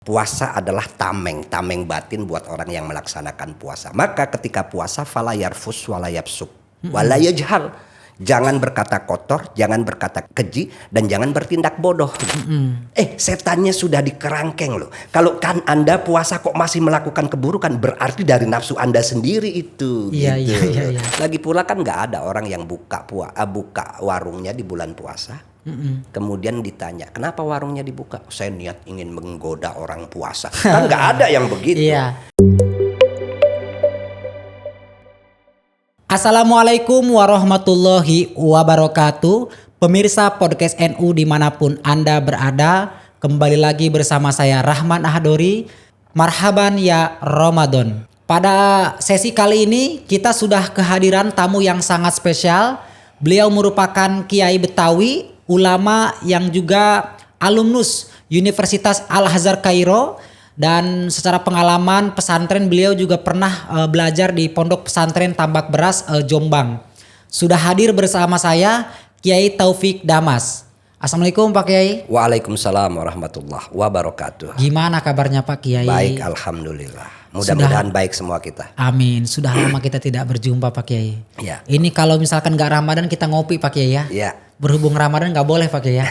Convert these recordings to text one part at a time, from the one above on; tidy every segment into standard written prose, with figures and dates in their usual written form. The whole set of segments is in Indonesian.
Puasa adalah tameng batin buat orang yang melaksanakan puasa. Maka ketika puasa fala yarfus wala yafsuk wala yajhal. Jangan berkata kotor, jangan berkata keji, dan jangan bertindak bodoh. Setannya sudah dikerangkeng loh. Kalau kan Anda puasa kok masih melakukan keburukan, berarti dari nafsu Anda sendiri itu. Iya. Lagi pula kan nggak ada orang yang buka warungnya di bulan puasa. Kemudian ditanya, kenapa warungnya dibuka? Saya niat ingin menggoda orang puasa. Kan nggak ada yang begitu. Iya. Assalamualaikum warahmatullahi wabarakatuh. Pemirsa podcast NU dimanapun Anda berada, kembali lagi bersama saya Rahman Ahdori. Marhaban ya Ramadan. Pada sesi kali ini kita sudah kehadiran tamu yang sangat spesial. Beliau merupakan Kiai Betawi, ulama yang juga alumnus Universitas Al-Azhar Kairo, dan secara pengalaman pesantren beliau juga pernah belajar di Pondok Pesantren Tambak Beras Jombang. Sudah hadir bersama saya Kiai Taufik Damas. Assalamualaikum Pak Kiai. Waalaikumsalam warahmatullahi wabarakatuh. Gimana kabarnya Pak Kiai? Baik, alhamdulillah. Mudah-mudahan baik semua kita. Amin. Sudah lama kita tidak berjumpa Pak Kiai. Ya. Ini kalau misalkan gak Ramadan kita ngopi Pak Kiai ya. Ya. Berhubung Ramadan gak boleh Pak Kiai ya.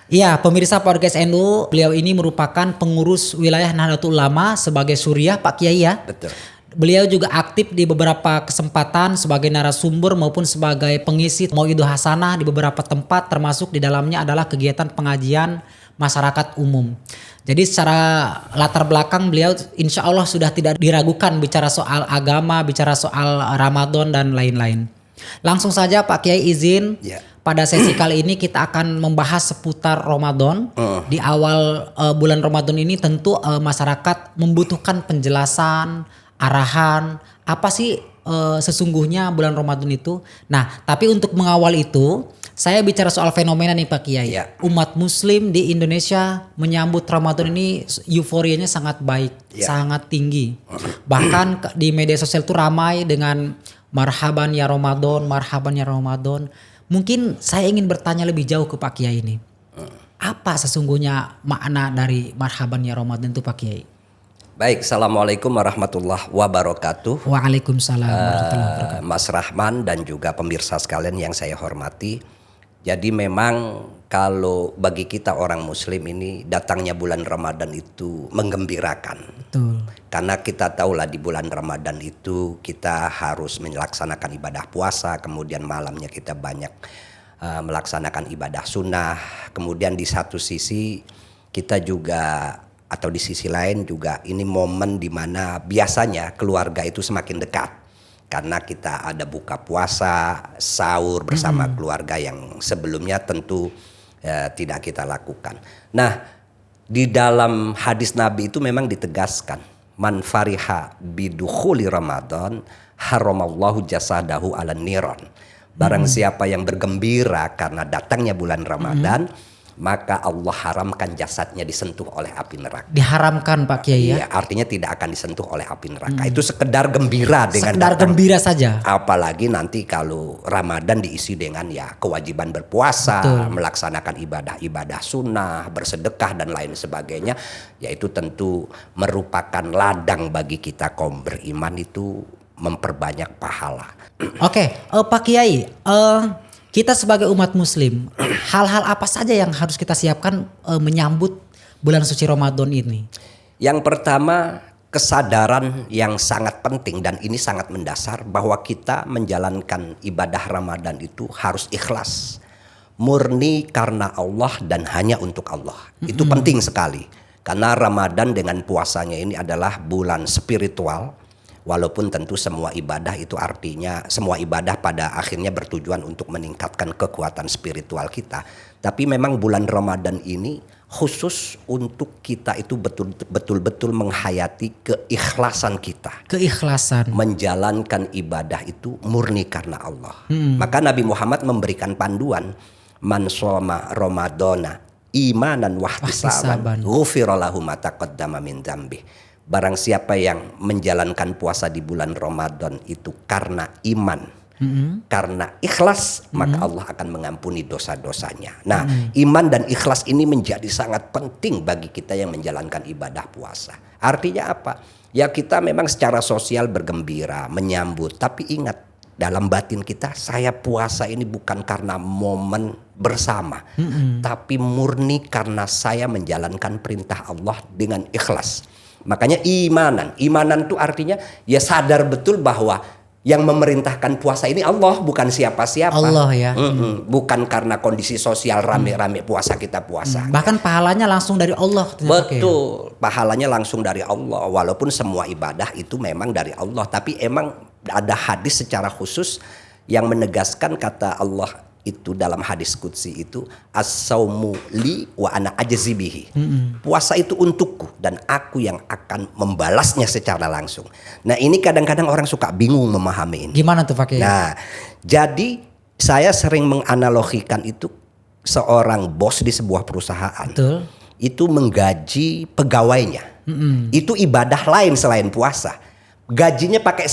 Iya, pemirsa podcast NU, beliau ini merupakan pengurus wilayah Nahdlatul Ulama sebagai Suriah Pak Kiai ya. Betul. Beliau juga aktif di beberapa kesempatan sebagai narasumber maupun sebagai pengisi Mauidul Hasanah di beberapa tempat, termasuk di dalamnya adalah kegiatan pengajian masyarakat umum. Jadi secara latar belakang beliau insya Allah sudah tidak diragukan bicara soal agama, bicara soal Ramadan dan lain-lain. Langsung saja Pak Kiai izin. Ya. Pada sesi kali ini kita akan membahas seputar Ramadan. Di awal bulan Ramadan ini tentu masyarakat membutuhkan penjelasan, arahan, apa sih sesungguhnya bulan Ramadan itu. Nah, tapi untuk mengawal itu, saya bicara soal fenomena nih Pak Kiai. Ya. Umat muslim di Indonesia menyambut Ramadan ini euforianya sangat baik, sangat tinggi. Bahkan di media sosial itu ramai dengan marhaban ya Ramadan, marhaban ya Ramadan. Mungkin saya ingin bertanya lebih jauh ke Pak Kiai ini. Apa sesungguhnya makna dari marhaban ya Ramadan itu Pak Kiai? Baik, assalamualaikum warahmatullahi wabarakatuh. Waalaikumsalam warahmatullahi wabarakatuh. Mas Rahman dan juga pemirsa sekalian yang saya hormati. Jadi memang kalau bagi kita orang muslim ini datangnya bulan Ramadan itu menggembirakan. Betul. Karena kita tahulah di bulan Ramadan itu kita harus melaksanakan ibadah puasa, kemudian malamnya kita banyak melaksanakan ibadah sunnah. Kemudian di satu sisi kita juga, atau di sisi lain juga, ini momen di mana biasanya keluarga itu semakin dekat. Karena kita ada buka puasa, sahur bersama keluarga yang sebelumnya tentu tidak kita lakukan. Nah, di dalam hadis Nabi itu memang ditegaskan, man fariha bidukhuli Ramadan haramallahu jasadahu ala niron. Barang siapa yang bergembira karena datangnya bulan Ramadan, maka Allah haramkan jasadnya disentuh oleh api neraka. Diharamkan Pak Kiai ya? Iya, artinya tidak akan disentuh oleh api neraka. Itu sekedar gembira dengan sekedar datang. gembira saja. Apalagi nanti kalau Ramadan diisi dengan ya kewajiban berpuasa, melaksanakan ibadah-ibadah sunnah, bersedekah dan lain sebagainya, yaitu tentu merupakan ladang bagi kita kaum beriman itu memperbanyak pahala. Oke, Pak Kiai, kita sebagai umat muslim, hal-hal apa saja yang harus kita siapkan menyambut bulan suci Ramadan ini? Yang pertama, kesadaran yang sangat penting dan ini sangat mendasar bahwa kita menjalankan ibadah Ramadan itu harus ikhlas. Murni karena Allah dan hanya untuk Allah. Itu penting sekali. Karena Ramadan dengan puasanya ini adalah bulan spiritual. Walaupun tentu semua ibadah itu artinya semua ibadah pada akhirnya bertujuan untuk meningkatkan kekuatan spiritual kita. Tapi memang bulan Ramadan ini khusus untuk kita itu betul-betul menghayati keikhlasan kita. Keikhlasan. Menjalankan ibadah itu murni karena Allah. Maka Nabi Muhammad memberikan panduan, man shoma Ramadana imanan wahtisaban ghufira lahu ma taqaddama min dzambi. Barang siapa yang menjalankan puasa di bulan Ramadan itu karena iman Karena ikhlas maka Allah akan mengampuni dosa-dosanya. Nah, iman dan ikhlas ini menjadi sangat penting bagi kita yang menjalankan ibadah puasa. Artinya apa? Ya kita memang secara sosial bergembira, menyambut, tapi ingat dalam batin kita, saya puasa ini bukan karena momen bersama, tapi murni karena saya menjalankan perintah Allah dengan ikhlas. Makanya imanan itu artinya ya sadar betul bahwa yang memerintahkan puasa ini Allah, bukan siapa-siapa. Allah ya. Bukan karena kondisi sosial rame-rame puasa kita puasa. Bahkan pahalanya langsung dari Allah. Betul, pahalanya langsung dari Allah. Walaupun semua ibadah itu memang dari Allah, tapi emang ada hadis secara khusus yang menegaskan kata Allah itu dalam hadis qudsi itu as-saumu li wa ana ajzi bihi. Puasa itu untukku dan aku yang akan membalasnya secara langsung. Nah, ini kadang-kadang orang suka bingung memahami ini. Gimana tuh Pak Kiai? Nah, jadi saya sering menganalogikan itu seorang bos di sebuah perusahaan. Betul. Itu menggaji pegawainya. Itu ibadah lain selain puasa. Gajinya pakai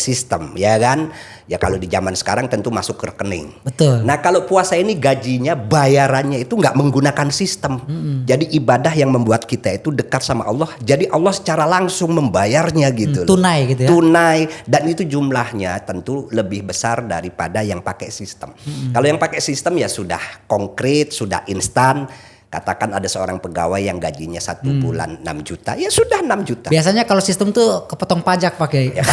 sistem, ya kan? Ya kalau di zaman sekarang tentu masuk ke rekening. Betul. Nah, kalau puasa ini gajinya, bayarannya itu nggak menggunakan sistem. Jadi ibadah yang membuat kita itu dekat sama Allah. Jadi Allah secara langsung membayarnya gitu. Tunai gitu ya. Tunai, dan itu jumlahnya tentu lebih besar daripada yang pakai sistem. Kalau yang pakai sistem ya sudah konkret, sudah instan. Katakan ada seorang pegawai yang gajinya 1 bulan 6 juta, ya sudah 6 juta. Biasanya kalau sistem tuh kepotong pajak Pak Kiai. Ya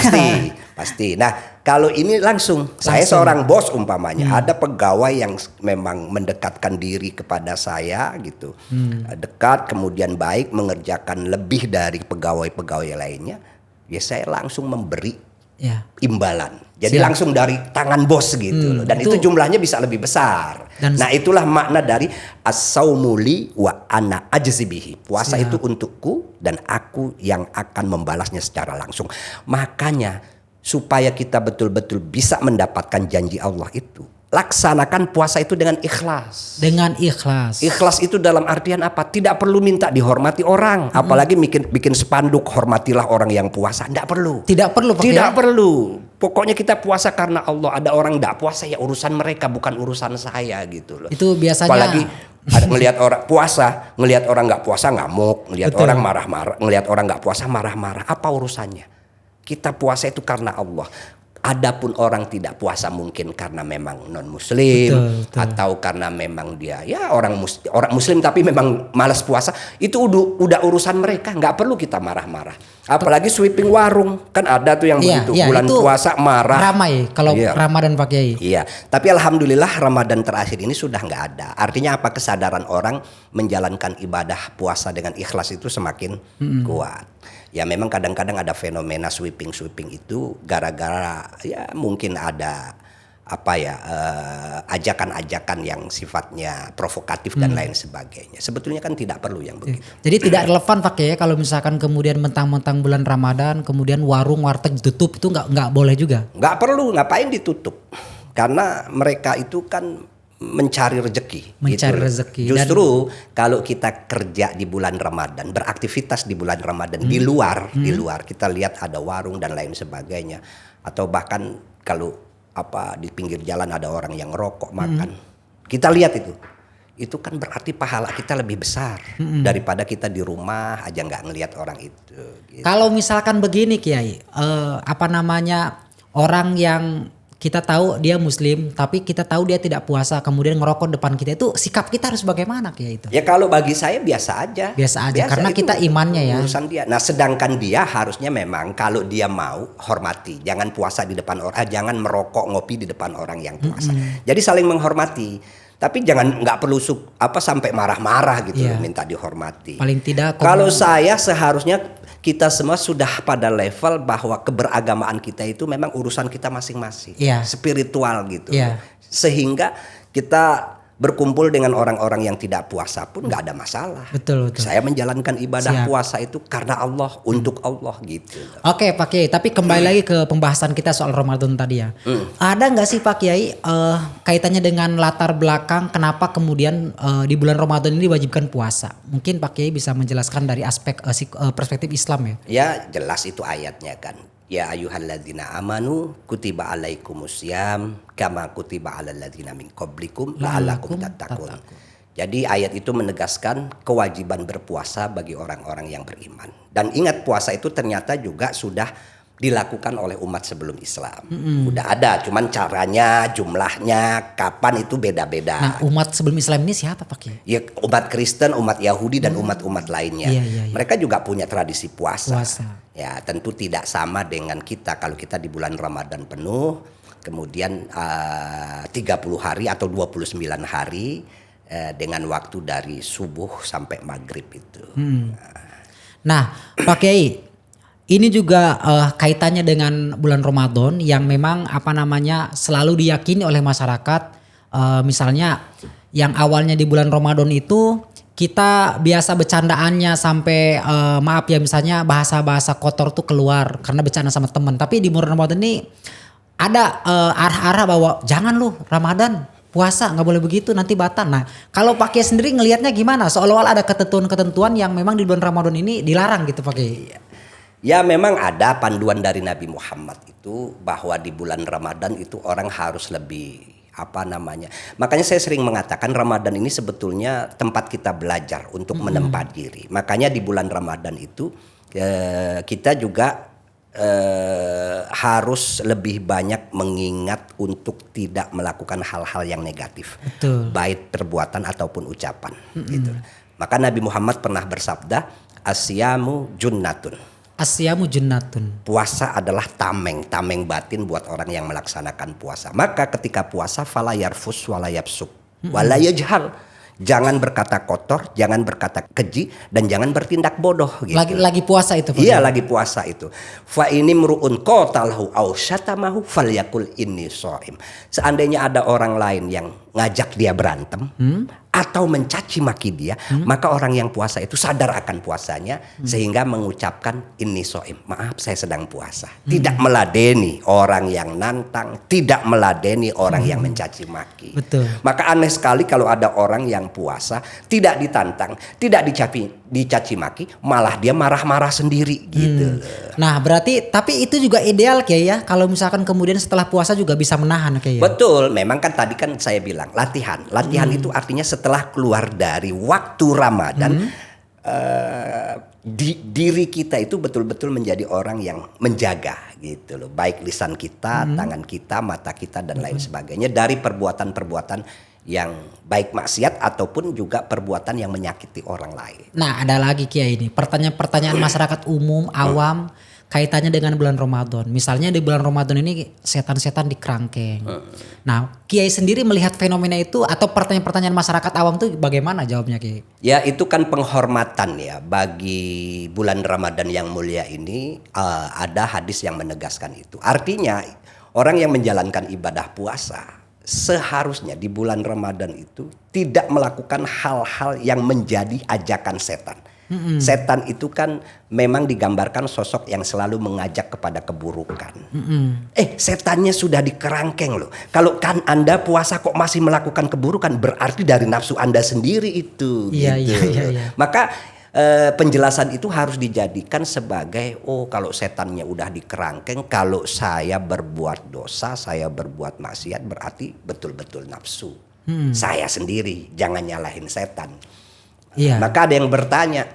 pasti. Nah, kalau ini langsung. Saya seorang bos umpamanya, ada pegawai yang memang mendekatkan diri kepada saya gitu. Dekat, kemudian baik, mengerjakan lebih dari pegawai-pegawai lainnya. Ya saya langsung memberi imbalan. Jadi langsung dari tangan bos gitu loh. Dan itu jumlahnya bisa lebih besar. Nah, itulah makna dari as-saumu li wa ana ajzi bihi. Puasa itu untukku dan aku yang akan membalasnya secara langsung. Makanya supaya kita betul-betul bisa mendapatkan janji Allah itu, laksanakan puasa itu dengan ikhlas. Ikhlas itu dalam artian apa? Tidak perlu minta dihormati orang, apalagi bikin spanduk hormatilah orang yang puasa. Tidak perlu. Tidak perlu. Pokoknya kita puasa karena Allah. Ada orang tidak puasa ya urusan mereka, bukan urusan saya gitu loh. Itu biasanya. Apalagi ada ngelihat orang puasa, ngelihat orang nggak puasa ngamuk, ngelihat orang marah-marah, ngelihat orang nggak puasa marah-marah. Apa urusannya? Kita puasa itu karena Allah. Adapun orang tidak puasa mungkin karena memang non muslim, atau karena memang dia ya orang muslim tapi memang malas puasa, itu udah urusan mereka, nggak perlu kita marah-marah. Apalagi sweeping warung, kan ada tuh yang begitu bulan puasa marah. Ramai kalau Ramadan Pak Kiai. Iya, tapi alhamdulillah Ramadan terakhir ini sudah nggak ada. Artinya apa? Kesadaran orang menjalankan ibadah puasa dengan ikhlas itu semakin kuat. Ya memang kadang-kadang ada fenomena sweeping itu gara-gara ya mungkin ada ajakan-ajakan yang sifatnya provokatif dan lain sebagainya. Sebetulnya kan tidak perlu yang begitu. Jadi tidak relevan Pak ya kalau misalkan kemudian mentang-mentang bulan Ramadan kemudian warung warteg ditutup, itu nggak boleh juga. Nggak perlu, ngapain ditutup? Karena mereka itu kan mencari rezeki. Justru kalau kita kerja di bulan Ramadan, beraktivitas di bulan Ramadan di luar kita lihat ada warung dan lain sebagainya, atau bahkan kalau di pinggir jalan ada orang yang ngerokok makan, kita lihat itu kan berarti pahala kita lebih besar daripada kita di rumah aja nggak ngelihat orang itu. Gitu. Kalau misalkan begini Kiai, orang yang kita tahu dia muslim tapi kita tahu dia tidak puasa kemudian ngerokok depan kita, itu sikap kita harus bagaimana Kiai itu? Ya kalau bagi saya biasa aja karena kita imannya ya. Urusan dia. Nah, sedangkan dia harusnya memang kalau dia mau hormati, jangan puasa di depan orang, jangan merokok ngopi di depan orang yang puasa. Jadi saling menghormati. Tapi jangan nggak perlu sampai marah-marah gitu minta dihormati. Paling tidak kalau saya seharusnya kita semua sudah pada level bahwa keberagamaan kita itu memang urusan kita masing-masing, spiritual gitu. Sehingga kita berkumpul dengan orang-orang yang tidak puasa pun nggak ada masalah. Betul. Saya menjalankan ibadah puasa itu karena Allah, untuk Allah gitu. Oke Pak Kiai, tapi kembali lagi ke pembahasan kita soal Ramadan tadi ya. Ada nggak sih Pak Kiai kaitannya dengan latar belakang kenapa kemudian di bulan Ramadan ini diwajibkan puasa? Mungkin Pak Kiai bisa menjelaskan dari aspek perspektif Islam ya. Ya jelas itu ayatnya kan. Ya ayyuhalladzina amanu kutiba alaikumusiyam kama kutiba alal ladzina min qablikum la'allakum tattaqun. Jadi ayat itu menegaskan kewajiban berpuasa bagi orang-orang yang beriman. Dan ingat, puasa itu ternyata juga sudah dilakukan oleh umat sebelum Islam. Udah ada, cuman caranya, jumlahnya, kapan itu beda-beda. Nah, umat sebelum Islam ini siapa Pak Kiai? Ya, umat Kristen, umat Yahudi dan umat-umat lainnya. Iya. Mereka juga punya tradisi puasa. Puasa. Ya, tentu tidak sama dengan kita. Kalau kita di bulan Ramadan penuh, kemudian 30 hari atau 29 hari dengan waktu dari subuh sampai maghrib itu. Nah, Pak Kiai, ini juga kaitannya dengan bulan Ramadan yang memang selalu diyakini oleh masyarakat. Misalnya yang awalnya di bulan Ramadan itu kita biasa bercandaannya sampai maaf ya, misalnya bahasa-bahasa kotor tuh keluar karena bercanda sama teman. Tapi di bulan Ramadan ini ada arah-arah bahwa jangan lu Ramadan puasa, nggak boleh begitu nanti batal. Nah, kalau Pak Kiai sendiri ngelihatnya gimana? Seolah-olah ada ketentuan-ketentuan yang memang di bulan Ramadan ini dilarang gitu Pak Kiai. Ya, memang ada panduan dari Nabi Muhammad itu bahwa di bulan Ramadan itu orang harus lebih makanya saya sering mengatakan Ramadan ini sebetulnya tempat kita belajar untuk menempa diri. Makanya di bulan Ramadan itu kita juga harus lebih banyak mengingat untuk tidak melakukan hal-hal yang negatif. Betul. Baik perbuatan ataupun ucapan gitu. Maka Nabi Muhammad pernah bersabda, asyamu junnatun. Asyamu junnatun. Puasa adalah tameng batin buat orang yang melaksanakan puasa. Maka ketika puasa fala yarfus wala yafsuk wala yajhal. Jangan berkata kotor, jangan berkata keji, dan jangan bertindak bodoh gitu. Lagi puasa itu Pak? Iya, lagi puasa itu. Fa ini mru'un qatalahu aw syatamahu falyakul inni shaim. Seandainya ada orang lain yang ngajak dia berantem atau mencaci maki dia, maka orang yang puasa itu sadar akan puasanya sehingga mengucapkan inni shaim. Maaf, saya sedang puasa. Tidak meladeni orang yang nantang, tidak meladeni orang yang mencaci maki. Betul. Maka aneh sekali kalau ada orang yang puasa tidak ditantang, tidak dicaci maki, malah dia marah-marah sendiri gitu. Nah, berarti tapi itu juga ideal Kiai ya, kalau misalkan kemudian setelah puasa juga bisa menahan Kiai. Betul, memang kan tadi kan saya bilang latihan itu artinya setelah keluar dari waktu Ramadan diri kita itu betul-betul menjadi orang yang menjaga gitu loh, baik lisan kita, tangan kita, mata kita dan lain sebagainya dari perbuatan-perbuatan yang baik maksiat ataupun juga perbuatan yang menyakiti orang lain. Nah, ada lagi Kiai ini pertanyaan-pertanyaan masyarakat umum awam kaitannya dengan bulan Ramadan. Misalnya di bulan Ramadan ini setan-setan di kerangkeng. Nah, Kiai sendiri melihat fenomena itu atau pertanyaan-pertanyaan masyarakat awam itu bagaimana jawabnya Kiai? Ya, itu kan penghormatan ya bagi bulan Ramadan yang mulia ini. Ada hadis yang menegaskan itu. Artinya orang yang menjalankan ibadah puasa seharusnya di bulan Ramadan itu tidak melakukan hal-hal yang menjadi ajakan setan. Setan itu kan memang digambarkan sosok yang selalu mengajak kepada keburukan. Setannya sudah dikerangkeng loh. Kalau kan Anda puasa kok masih melakukan keburukan, berarti dari nafsu Anda sendiri itu. Iya. Maka penjelasan itu harus dijadikan sebagai kalau setannya udah dikerangkeng, kalau saya berbuat dosa, saya berbuat maksiat, berarti betul-betul nafsu. Saya sendiri, jangan nyalahin setan. Maka ada yang bertanya,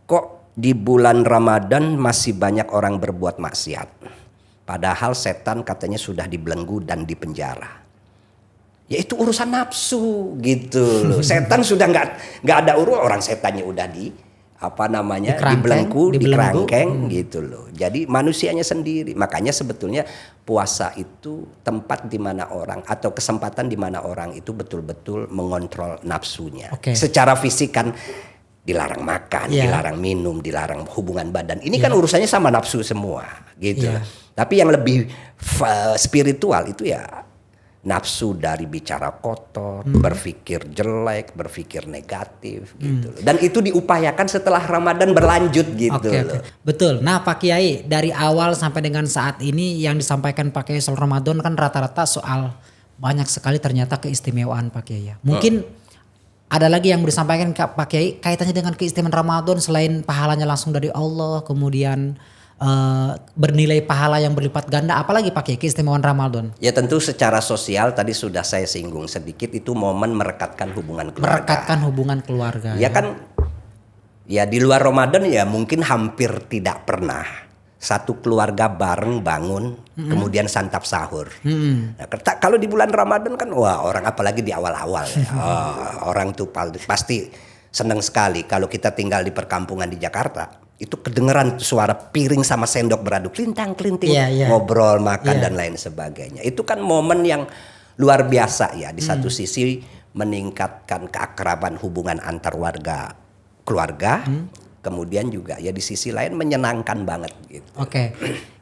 kok di bulan Ramadan masih banyak orang berbuat maksiat? Padahal setan katanya sudah dibelenggu dan dipenjara. Ya itu urusan nafsu gitu loh. Setan sudah nggak ada orang setannya udah dibelenggu, dikerangkeng gitu loh. Jadi manusianya sendiri. Makanya sebetulnya puasa itu tempat di mana orang atau kesempatan di mana orang itu betul-betul mengontrol nafsunya. Secara fisik kan dilarang makan, dilarang minum, dilarang hubungan badan. Ini kan urusannya sama nafsu semua gitu. Tapi yang lebih spiritual itu ya nafsu dari bicara kotor, berpikir jelek, berpikir negatif gitu loh. Dan itu diupayakan setelah Ramadan berlanjut gitu loh. Betul. Nah Pak Kiai, dari awal sampai dengan saat ini yang disampaikan Pak Kiai soal Ramadan kan rata-rata soal banyak sekali ternyata keistimewaan Pak Kiai ya. Mungkin ada lagi yang disampaikan Pak Kiai kaitannya dengan keistimewaan Ramadan selain pahalanya langsung dari Allah, kemudian bernilai pahala yang berlipat ganda, apalagi pakai keistimewaan Ramadan. Ya tentu secara sosial tadi sudah saya singgung sedikit, itu momen merekatkan hubungan keluarga. Merekatkan hubungan keluarga. Ya kan, ya di luar Ramadan ya mungkin hampir tidak pernah satu keluarga bareng bangun kemudian santap sahur. Nah, kalau di bulan Ramadan kan wah orang apalagi di awal-awal ya, orang tuh pasti senang sekali. Kalau kita tinggal di perkampungan di Jakarta itu kedengeran suara piring sama sendok beradu kelintang kelinting, ngobrol makan dan lain sebagainya. Itu kan momen yang luar biasa ya, di satu sisi meningkatkan keakraban hubungan antar keluarga, kemudian juga ya di sisi lain menyenangkan banget gitu. Oke.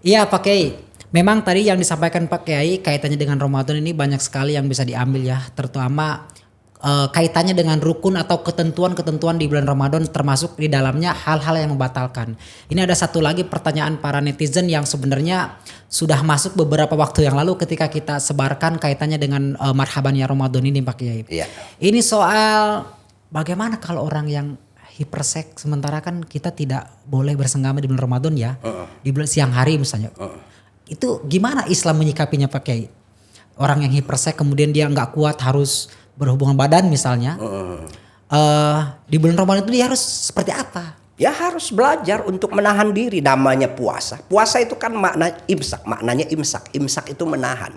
Iya Pak Kiai. Memang tadi yang disampaikan Pak Kiai kaitannya dengan Ramadan ini banyak sekali yang bisa diambil ya, terutama kaitannya dengan rukun atau ketentuan-ketentuan di bulan Ramadan, termasuk di dalamnya hal-hal yang membatalkan. Ini ada satu lagi pertanyaan para netizen yang sebenarnya sudah masuk beberapa waktu yang lalu ketika kita sebarkan kaitannya dengan marhaban ya Ramadan ini Pak Kiai. Iya. Ini soal bagaimana kalau orang yang hiperseks, sementara kan kita tidak boleh bersenggama di bulan Ramadan ya, di bulan siang hari misalnya. Itu gimana Islam menyikapinya Pak Kiai? Orang yang hiperseks kemudian dia nggak kuat harus berhubungan badan misalnya, di bulan Ramadan itu dia harus seperti apa? Ya harus belajar untuk menahan diri, namanya puasa. Puasa itu kan maknanya imsak. Imsak itu menahan.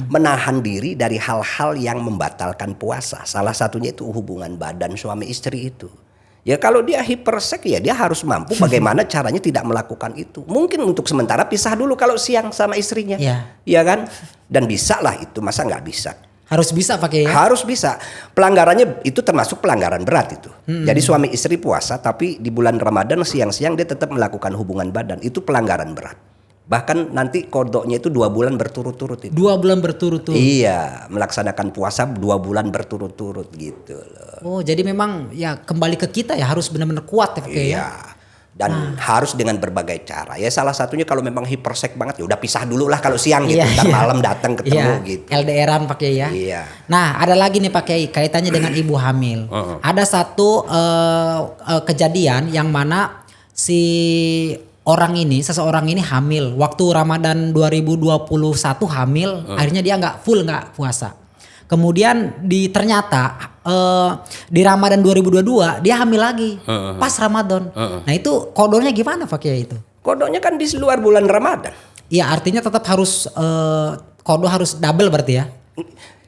Menahan diri dari hal-hal yang membatalkan puasa. Salah satunya itu hubungan badan suami istri itu. Ya kalau dia hiperseks ya dia harus mampu bagaimana caranya tidak melakukan itu. Mungkin untuk sementara pisah dulu kalau siang sama istrinya. Iya kan? Dan bisa lah itu, masa nggak bisa? Harus bisa pakai ya? Harus bisa. Pelanggarannya itu termasuk pelanggaran berat itu. Jadi suami istri puasa tapi di bulan Ramadan siang-siang dia tetap melakukan hubungan badan. Itu pelanggaran berat. Bahkan nanti kodoknya itu 2 bulan berturut-turut itu. 2 bulan berturut-turut? Iya, melaksanakan puasa 2 bulan berturut-turut gitu loh. Oh jadi memang ya kembali ke kita ya, harus benar-benar kuat ya pakai ya? Dan harus dengan berbagai cara. Ya salah satunya kalau memang hiperseks banget ya udah pisah dulu lah kalau siang gitu. Ntar malam datang ketemu gitu. LDRan pakai ya. Iya. Nah ada lagi nih pakai kaitannya dengan ibu hamil. Ada satu kejadian yang mana seseorang ini hamil waktu Ramadan 2021 hamil, akhirnya dia nggak puasa. Kemudian ternyata di Ramadan 2022 dia hamil lagi pas Ramadan. Nah itu kodenya gimana Pak Kiai itu? Kodenya kan di luar bulan Ramadan. Iya artinya tetap harus kodo harus double berarti ya?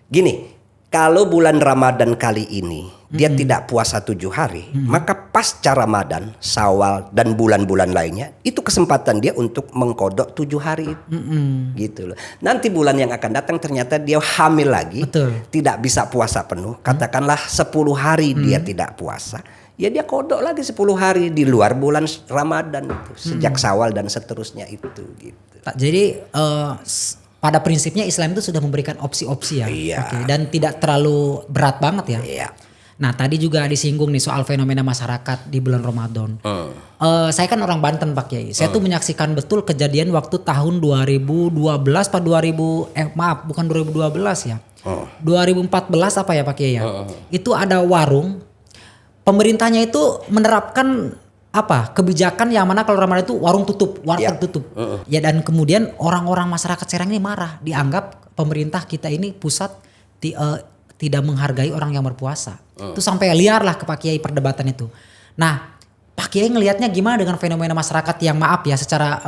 Gini, kalau bulan Ramadan kali ini dia tidak puasa 7 hari, maka pasca Ramadan, Syawal dan bulan-bulan lainnya itu kesempatan dia untuk mengkodok 7 hari gitu loh. Nanti bulan yang akan datang ternyata dia hamil lagi, tidak bisa puasa penuh, katakanlah 10 hari dia tidak puasa, ya dia kodok lagi 10 hari di luar bulan Ramadan itu, sejak Syawal dan seterusnya itu gitu. Jadi pada prinsipnya Islam itu sudah memberikan opsi-opsi ya, Iya. dan tidak terlalu berat banget ya. Iya. Nah tadi juga disinggung nih soal fenomena masyarakat di bulan Ramadan. Saya kan orang Banten Pak Kiai. Saya tuh menyaksikan betul kejadian waktu tahun 2012 Pak bukan 2012 ya. 2014 apa ya Pak Kiai ya. Itu ada warung, pemerintahnya itu menerapkan kebijakan yang mana kalau Ramadan itu warung tutup, warteg tutup. Ya dan kemudian orang-orang masyarakat Serang ini marah, dianggap pemerintah kita ini pusat tidak menghargai orang yang berpuasa. Itu sampai liar lah ke Pak Kiai perdebatan itu. Nah, Pak Kiai ngelihatnya gimana dengan fenomena masyarakat yang maaf ya secara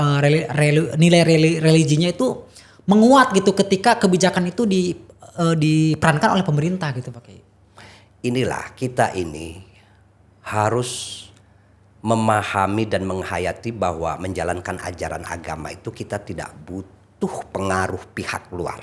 nilai religinya itu menguat gitu ketika kebijakan itu diperankan oleh pemerintah gitu Pak Kiai. Inilah kita ini harus memahami dan menghayati bahwa menjalankan ajaran agama itu kita tidak butuh pengaruh pihak luar.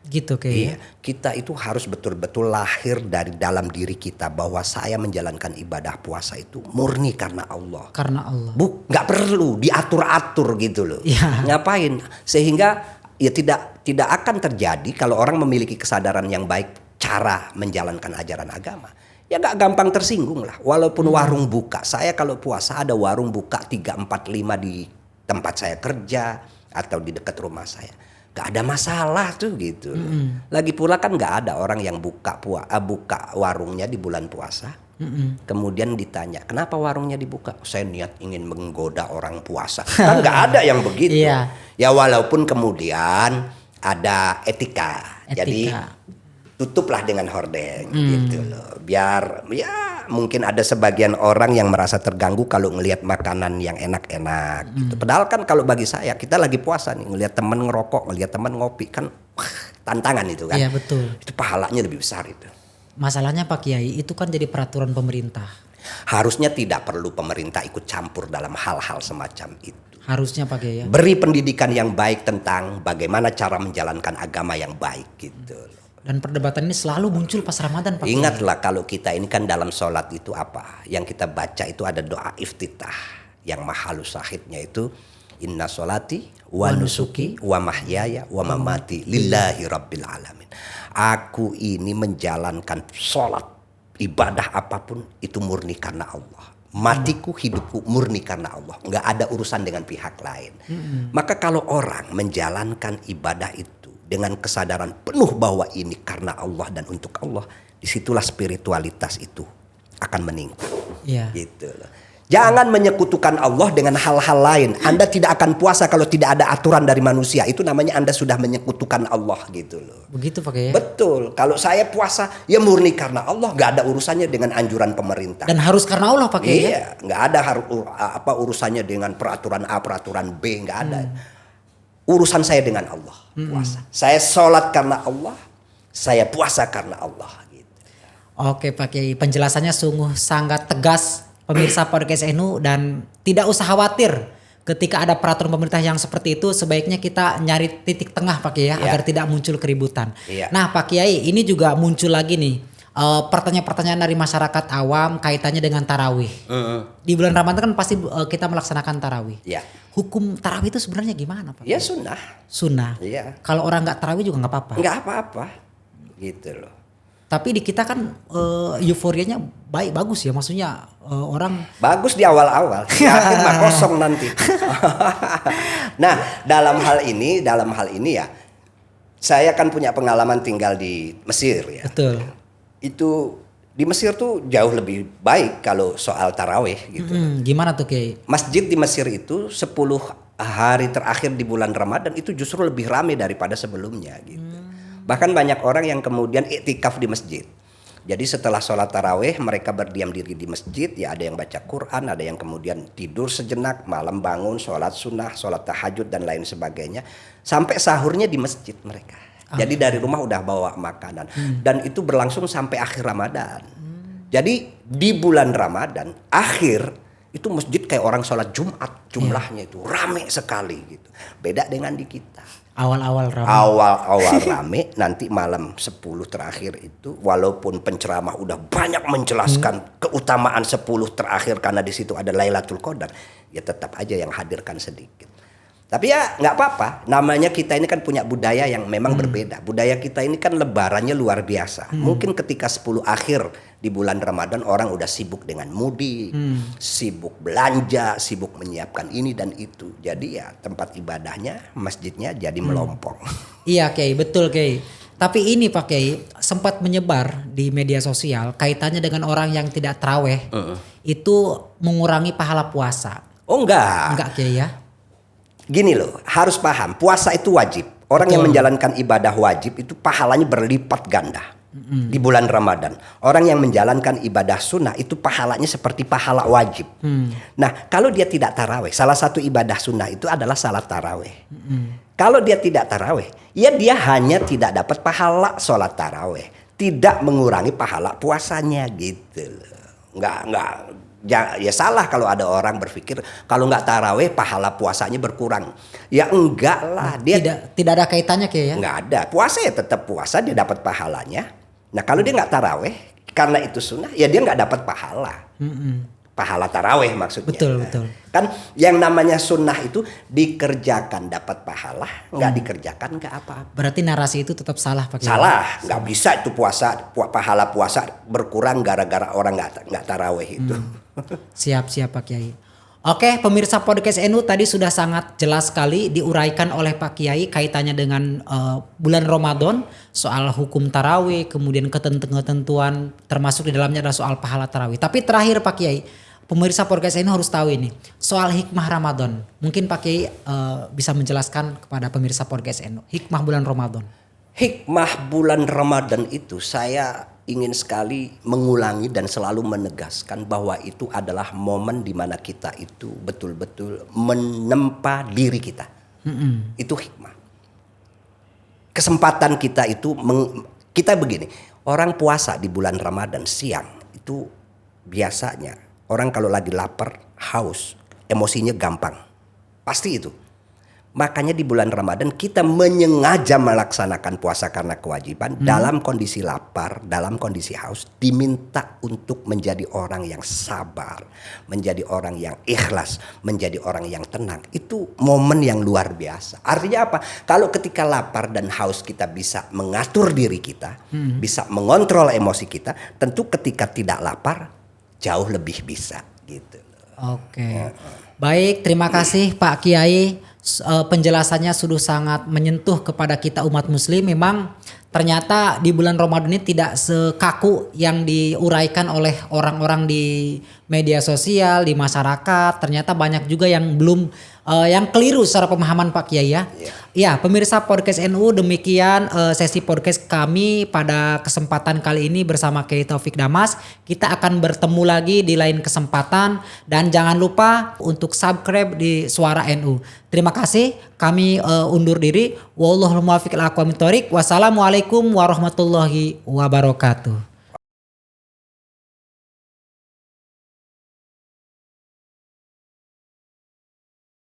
Gitu kayak. Iya, kita itu harus betul-betul lahir dari dalam diri kita bahwa saya menjalankan ibadah puasa itu murni karena Allah. Karena Allah. Nggak perlu diatur-atur gitu loh. Ya. Ngapain? Sehingga ya tidak akan terjadi kalau orang memiliki kesadaran yang baik cara menjalankan ajaran agama. Ya gak gampang tersinggung lah. Walaupun warung buka. Saya kalau puasa ada warung buka 3, 4, 5 di tempat saya kerja. Atau di dekat rumah saya. Gak ada masalah tuh gitu. Lagi pula kan gak ada orang yang buka warungnya di bulan puasa. Kemudian ditanya, kenapa warungnya dibuka? Saya niat ingin menggoda orang puasa. Kan nggak ada yang begitu. Iya. Ya walaupun kemudian ada etika. Jadi tutuplah dengan hordeng gitu loh. Biar ya mungkin ada sebagian orang yang merasa terganggu kalau ngelihat makanan yang enak-enak gitu. Padahal kan kalau bagi saya kita lagi puasa nih, ngelihat teman ngerokok, ngelihat teman ngopi kan tantangan itu kan. Iya betul. Itu pahalanya lebih besar itu. Masalahnya Pak Kiai itu kan jadi peraturan pemerintah. Harusnya tidak perlu pemerintah ikut campur dalam hal-hal semacam itu. Harusnya Pak Kiai ya. Beri pendidikan yang baik tentang bagaimana cara menjalankan agama yang baik gitu. Dan perdebatan ini selalu muncul pas Ramadan Pak Kiai. Ingatlah kalau kita ini kan dalam sholat itu apa? Yang kita baca itu ada doa iftitah. Yang mahal syahidnya itu inna sholati wa nusuki wa mahyaya wa mamati lillahi rabbil alamin. Aku ini menjalankan sholat, ibadah apapun itu murni karena Allah. Matiku, hidupku murni karena Allah. Nggak ada urusan dengan pihak lain. Maka kalau orang menjalankan ibadah itu dengan kesadaran penuh bahwa ini karena Allah dan untuk Allah, disitulah spiritualitas itu akan meningkat. Iya. Gitu loh. Jangan menyekutukan Allah dengan hal-hal lain. Anda tidak akan puasa kalau tidak ada aturan dari manusia. Itu namanya Anda sudah menyekutukan Allah gitu loh. Begitu Pak Kiai ya. Betul. Kalau saya puasa ya murni karena Allah, nggak ada urusannya dengan anjuran pemerintah. Dan harus karena Allah Pak Kiai ya. Iya, nggak ada urusannya dengan peraturan A, peraturan B, nggak ada. Urusan saya dengan Allah, puasa. Saya sholat karena Allah, saya puasa karena Allah. Gitu. Oke Pak Kiai, penjelasannya sungguh sangat tegas pemirsa podcast NU, dan tidak usah khawatir ketika ada peraturan pemerintah yang seperti itu, sebaiknya kita nyari titik tengah Pak Kiai ya, agar tidak muncul keributan. Nah Pak Kiai, ini juga muncul lagi nih pertanyaan-pertanyaan dari masyarakat awam kaitannya dengan tarawih. Di bulan Ramadan kan pasti kita melaksanakan tarawih. Hukum tarawih itu sebenarnya gimana Pak? Ya sunnah. Sunnah. Kalau orang nggak tarawih juga nggak apa-apa. Nggak apa-apa, gitu loh. Tapi di kita kan euforianya bagus ya, maksudnya orang bagus di awal-awal, di akhir mah kosong nanti. Nah dalam hal ini ya, saya kan punya pengalaman tinggal di Mesir ya. Betul. Itu di Mesir tuh jauh lebih baik kalau soal taraweh gitu. Gimana tuh Kiai? Masjid di Mesir itu 10 hari terakhir di bulan Ramadan itu justru lebih ramai daripada sebelumnya gitu. Bahkan banyak orang yang kemudian iktikaf di masjid. Jadi setelah sholat taraweh mereka berdiam diri di masjid. Ya ada yang baca Quran, ada yang kemudian tidur sejenak, malam bangun, sholat sunnah, sholat tahajud dan lain sebagainya. Sampai sahurnya di masjid mereka. Jadi dari rumah udah bawa makanan. Dan itu berlangsung sampai akhir Ramadan. Jadi di bulan Ramadan akhir itu masjid kayak orang sholat Jumat. Jumlahnya itu rame sekali gitu. Beda dengan di kita. Awal-awal rame. Awal-awal rame, nanti malam 10 terakhir itu walaupun penceramah udah banyak menjelaskan keutamaan 10 terakhir karena di situ ada Lailatul Qadar, ya tetap aja yang hadirkan sedikit. Tapi ya nggak apa-apa, namanya kita ini kan punya budaya yang memang berbeda. Budaya kita ini kan lebarannya luar biasa. Mungkin ketika 10 akhir di bulan Ramadan orang udah sibuk dengan mudik, sibuk belanja, sibuk menyiapkan ini dan itu. Jadi ya tempat ibadahnya, masjidnya jadi melompong. Iya Kiai, betul Kiai. Tapi ini Pak Kiai sempat menyebar di media sosial kaitannya dengan orang yang tidak taraweh itu mengurangi pahala puasa. Oh enggak. Enggak Kiai ya. Gini loh, harus paham, puasa itu wajib. Orang yang menjalankan ibadah wajib itu pahalanya berlipat ganda di bulan Ramadan. Orang yang menjalankan ibadah sunnah itu pahalanya seperti pahala wajib. Nah kalau dia tidak taraweh, salah satu ibadah sunnah itu adalah salat taraweh. Kalau dia tidak taraweh, ya dia hanya tidak dapat pahala sholat taraweh, tidak mengurangi pahala puasanya gitu. Enggak. Ya salah kalau ada orang berpikir kalau nggak taraweh pahala puasanya berkurang. Ya enggak lah, dia tidak ada kaitannya Kiai ya. Nggak ada, puasa ya tetap puasa, dia dapat pahalanya. Nah kalau dia nggak taraweh karena itu sunnah, ya dia nggak dapat pahala. Pahala taraweh maksudnya. Betul. Kan yang namanya sunnah itu dikerjakan dapat pahala, nggak dikerjakan nggak apa-apa. Berarti narasi itu tetap salah Pak Kiai. Salah, nggak bisa itu pahala puasa berkurang gara-gara orang nggak taraweh itu. Siap Pak Kiai. Oke, pemirsa podcast NU tadi sudah sangat jelas sekali diuraikan oleh Pak Kiai kaitannya dengan bulan Ramadan, soal hukum tarawih, kemudian ketentuan termasuk di dalamnya adalah soal pahala tarawih. Tapi terakhir Pak Kiai, pemirsa podcast NU harus tahu ini soal hikmah Ramadan. Mungkin Pak Kiai bisa menjelaskan kepada pemirsa podcast NU hikmah bulan Ramadan. Hikmah bulan Ramadan itu saya ingin sekali mengulangi dan selalu menegaskan bahwa itu adalah momen di mana kita itu betul-betul menempa diri kita. Itu hikmah. Kesempatan kita itu kita begini, orang puasa di bulan Ramadan siang itu biasanya orang kalau lagi lapar, haus, emosinya gampang. Pasti itu. Makanya di bulan Ramadan kita menyengaja melaksanakan puasa karena kewajiban. Dalam kondisi lapar, dalam kondisi haus, diminta untuk menjadi orang yang sabar, menjadi orang yang ikhlas, menjadi orang yang tenang. Itu momen yang luar biasa. Artinya apa? Kalau ketika lapar dan haus kita bisa mengatur diri kita, bisa mengontrol emosi kita, tentu ketika tidak lapar jauh lebih bisa gitu. Oke. Baik, terima kasih Pak Kiai. Penjelasannya sudah sangat menyentuh kepada kita umat muslim. Memang ternyata di bulan Ramadan ini tidak sekaku yang diuraikan oleh orang-orang di media sosial, di masyarakat. Ternyata banyak juga yang belum yang keliru secara pemahaman Pak Kiai ya. Ya, pemirsa podcast NU, demikian sesi podcast kami pada kesempatan kali ini bersama Kiai Taufik Damas. Kita akan bertemu lagi di lain kesempatan dan jangan lupa untuk subscribe di Suara NU. Terima kasih. Kami undur diri. Wallahul muwaffiq ila aqwamit thoriq. Wassalamualaikum warahmatullahi wabarakatuh.